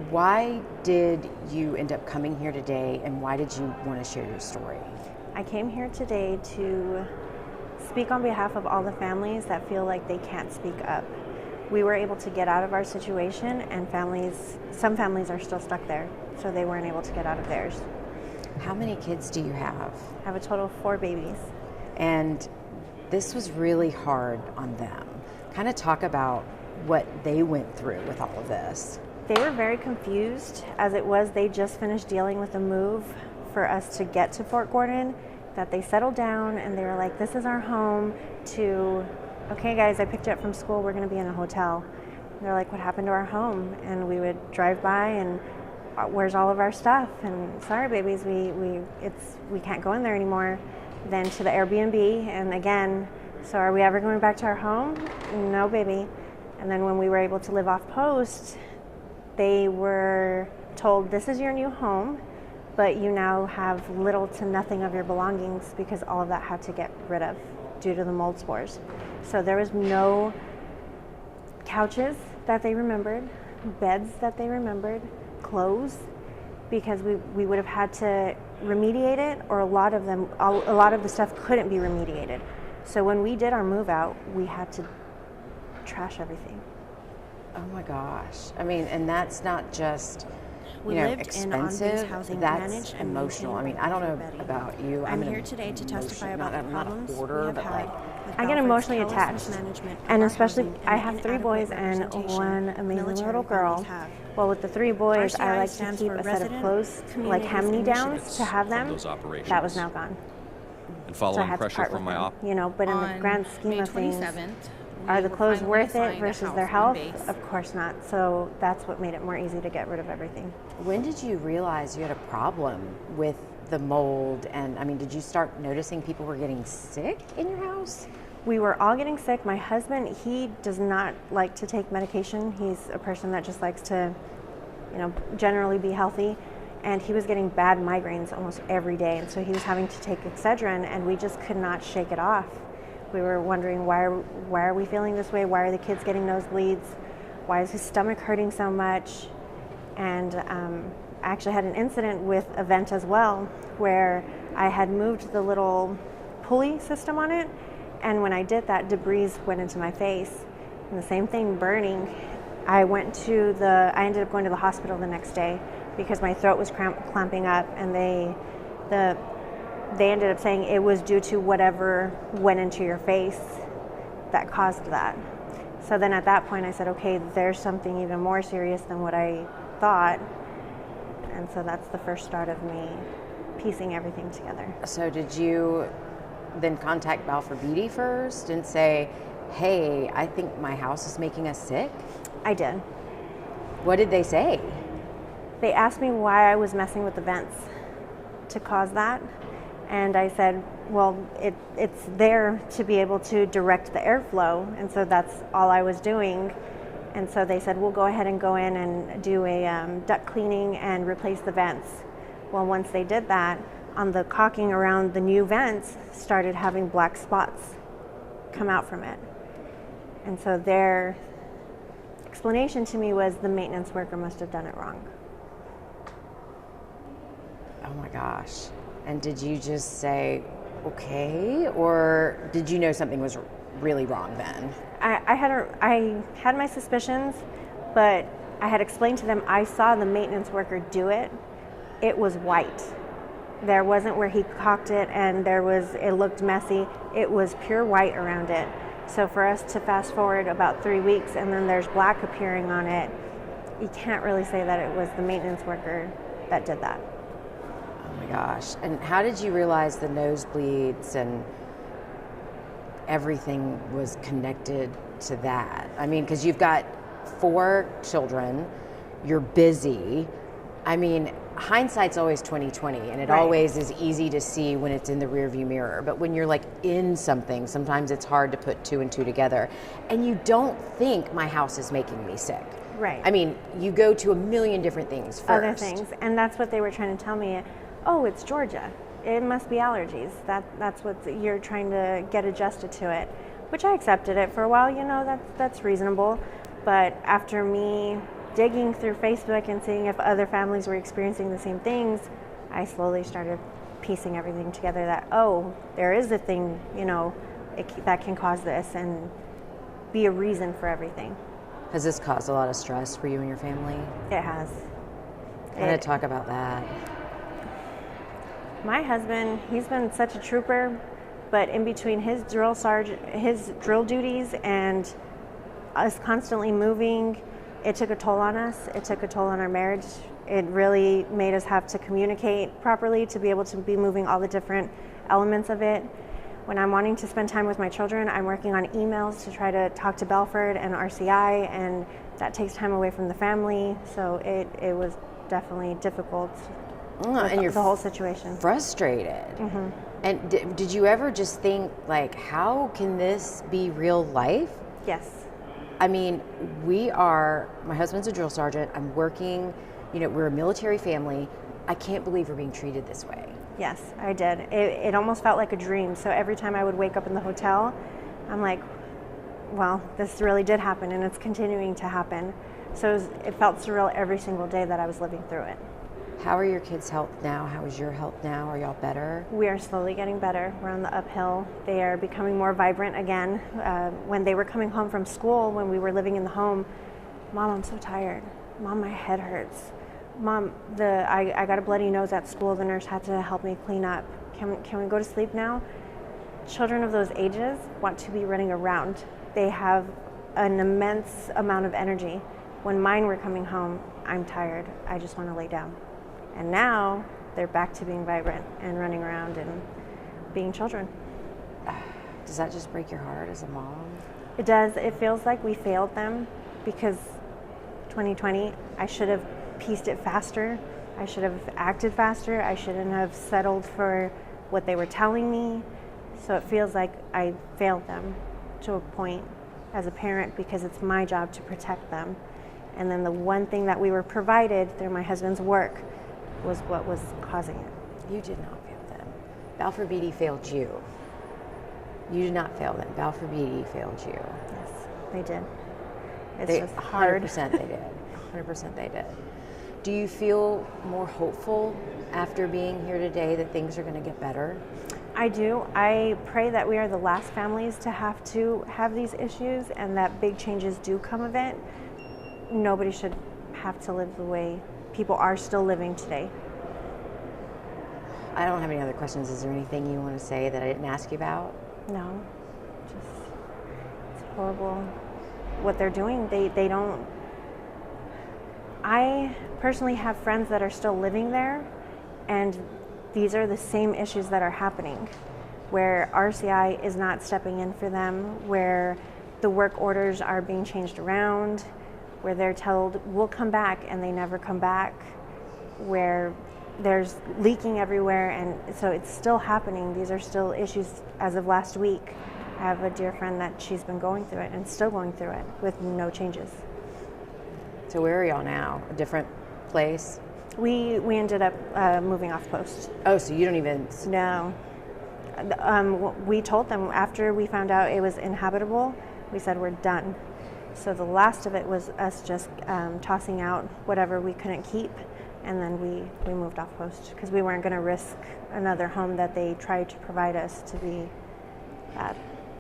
Why did you end up coming here today, and why did you want to share your story? I came here today to speak on behalf of all the families that feel like they can't speak up. We were able to get out of our situation, and some families are still stuck there, so they weren't able to get out of theirs. How many kids do you have? I have a total of 4 babies. And this was really hard on them. Kind of talk about what they went through with all of this. They were very confused. As it was, they just finished dealing with a move for us to get to Fort Gordon, that they settled down and they were like, this is our home, to, okay guys, I picked you up from school, we're gonna be in a hotel. And they're like, what happened to our home? And we would drive by and where's all of our stuff? And sorry babies, we can't go in there anymore. Then to the Airbnb, and again, so are we ever going back to our home? No baby. And then when we were able to live off post, they were told, this is your new home, but you now have little to nothing of your belongings because all of that had to get rid of due to the mold spores. So there was no couches that they remembered, beds that they remembered, clothes, because we would have had to remediate it, or a lot of the stuff couldn't be remediated. So when we did our move out, we had to trash everything. Oh my gosh. I mean, and that's not just expensive, that's emotional. I mean, I don't know about you. I'm here today to testify about the problems we have had. I get emotionally attached, and especially I have 3 boys and one amazing little girl. Well, with the 3 boys, I like to keep a set of clothes, like hand-me-downs, to have them. That was now gone. And following pressure from my op. But in the grand scheme of things, are the clothes worth it versus their health? Of course not. So that's what made it more easy to get rid of everything. When did you realize you had a problem with the mold? And I mean, did you start noticing people were getting sick in your house? We were all getting sick. My husband, he does not like to take medication. He's a person that just likes to, generally be healthy. And he was getting bad migraines almost every day. And so he was having to take Excedrin, and we just could not shake it off. We were wondering, why are we feeling this way? Why are the kids getting nosebleeds? Why is his stomach hurting so much? And I actually had an incident with a vent as well, where I had moved the little pulley system on it, and when I did that, debris went into my face. And the same thing, burning. I ended up going to the hospital the next day because my throat was clamping up, and they ended up saying it was due to whatever went into your face that caused that. So then at that point I said, okay, there's something even more serious than what I thought. And so that's the first start of me piecing everything together. So did you then contact Balfour Beatty first and say, hey, I think my house is making us sick? I did. What did they say? They asked me why I was messing with the vents to cause that. And I said, well, it's there to be able to direct the airflow, and so that's all I was doing. And so they said, we'll go ahead and go in and do a duct cleaning and replace the vents. Well, once they did that, on the caulking around the new vents started having black spots come out from it. And so their explanation to me was the maintenance worker must have done it wrong. Oh my gosh. And did you just say, okay, or did you know something was really wrong then? I had my suspicions, but I had explained to them I saw the maintenance worker do it. It was white. There wasn't where he caulked it and it looked messy. It was pure white around it. So for us to fast forward about 3 weeks and then there's black appearing on it, you can't really say that it was the maintenance worker that did that. Oh my gosh. And how did you realize the nosebleeds and everything was connected to that? I mean, because you've got 4 children, you're busy. I mean, hindsight's always 20/20, and it always is easy to see when it's in the rearview mirror. But when you're like in something, sometimes it's hard to put 2 and 2 together. And you don't think my house is making me sick. Right. I mean, you go to a million different things first. Other things, and that's what they were trying to tell me. Oh, it's Georgia. It must be allergies. That's what you're trying to get adjusted to it, which I accepted it for a while. You know, that's reasonable. But after me digging through Facebook and seeing if other families were experiencing the same things, I slowly started piecing everything together that, oh, there is a thing, that can cause this and be a reason for everything. Has this caused a lot of stress for you and your family? It has. Kind of talk about that. My husband, he's been such a trooper, but in between his drill duties and us constantly moving, it took a toll on us. It took a toll on our marriage. It really made us have to communicate properly to be able to be moving all the different elements of it. When I'm wanting to spend time with my children, I'm working on emails to try to talk to Belford and RCI, and that takes time away from the family. So it was definitely difficult. And you're the whole situation. Frustrated. Mm-hmm. And did you ever just think, like, how can this be real life? Yes. I mean, my husband's a drill sergeant. I'm working, we're a military family. I can't believe we're being treated this way. Yes, I did. It almost felt like a dream. So every time I would wake up in the hotel, I'm like, well, this really did happen, and it's continuing to happen. So it felt surreal every single day that I was living through it. How are your kids' health now? How is your health now? Are y'all better? We are slowly getting better. We're on the uphill. They are becoming more vibrant again. When they were coming home from school, when we were living in the home, Mom, I'm so tired. Mom, my head hurts. Mom, I got a bloody nose at school. The nurse had to help me clean up. Can we go to sleep now? Children of those ages want to be running around. They have an immense amount of energy. When mine were coming home, I'm tired. I just want to lay down. And now they're back to being vibrant and running around and being children. Does that just break your heart as a mom? It does. It feels like we failed them because 2020, I should have pieced it faster. I should have acted faster. I shouldn't have settled for what they were telling me. So it feels like I failed them to a point as a parent because it's my job to protect them. And then the one thing that we were provided through my husband's work was what was causing it. You did not fail them. Balfour Beatty failed you. You did not fail them. Balfour Beatty failed you. Yes, they did. It's just hard. 100% they did. 100% they did. Do you feel more hopeful after being here today that things are going to get better? I do. I pray that we are the last families to have these issues and that big changes do come of it. Nobody should have to live the way people are still living today. I don't have any other questions. Is there anything you want to say that I didn't ask you about? No. Just, it's horrible what they're doing. They don't. I personally have friends that are still living there, and these are the same issues that are happening, where RCI is not stepping in for them, where the work orders are being changed around, where they're told, we'll come back, and they never come back, where there's leaking everywhere, and so it's still happening. These are still issues as of last week. I have a dear friend that she's been going through it and still going through it with no changes. So where are y'all now? A different place? We ended up moving off post. Oh, so you don't even... No. We told them after we found out it was inhabitable, we said we're done. So the last of it was us just tossing out whatever we couldn't keep, and then we moved off post because we weren't going to risk another home that they tried to provide us to be bad.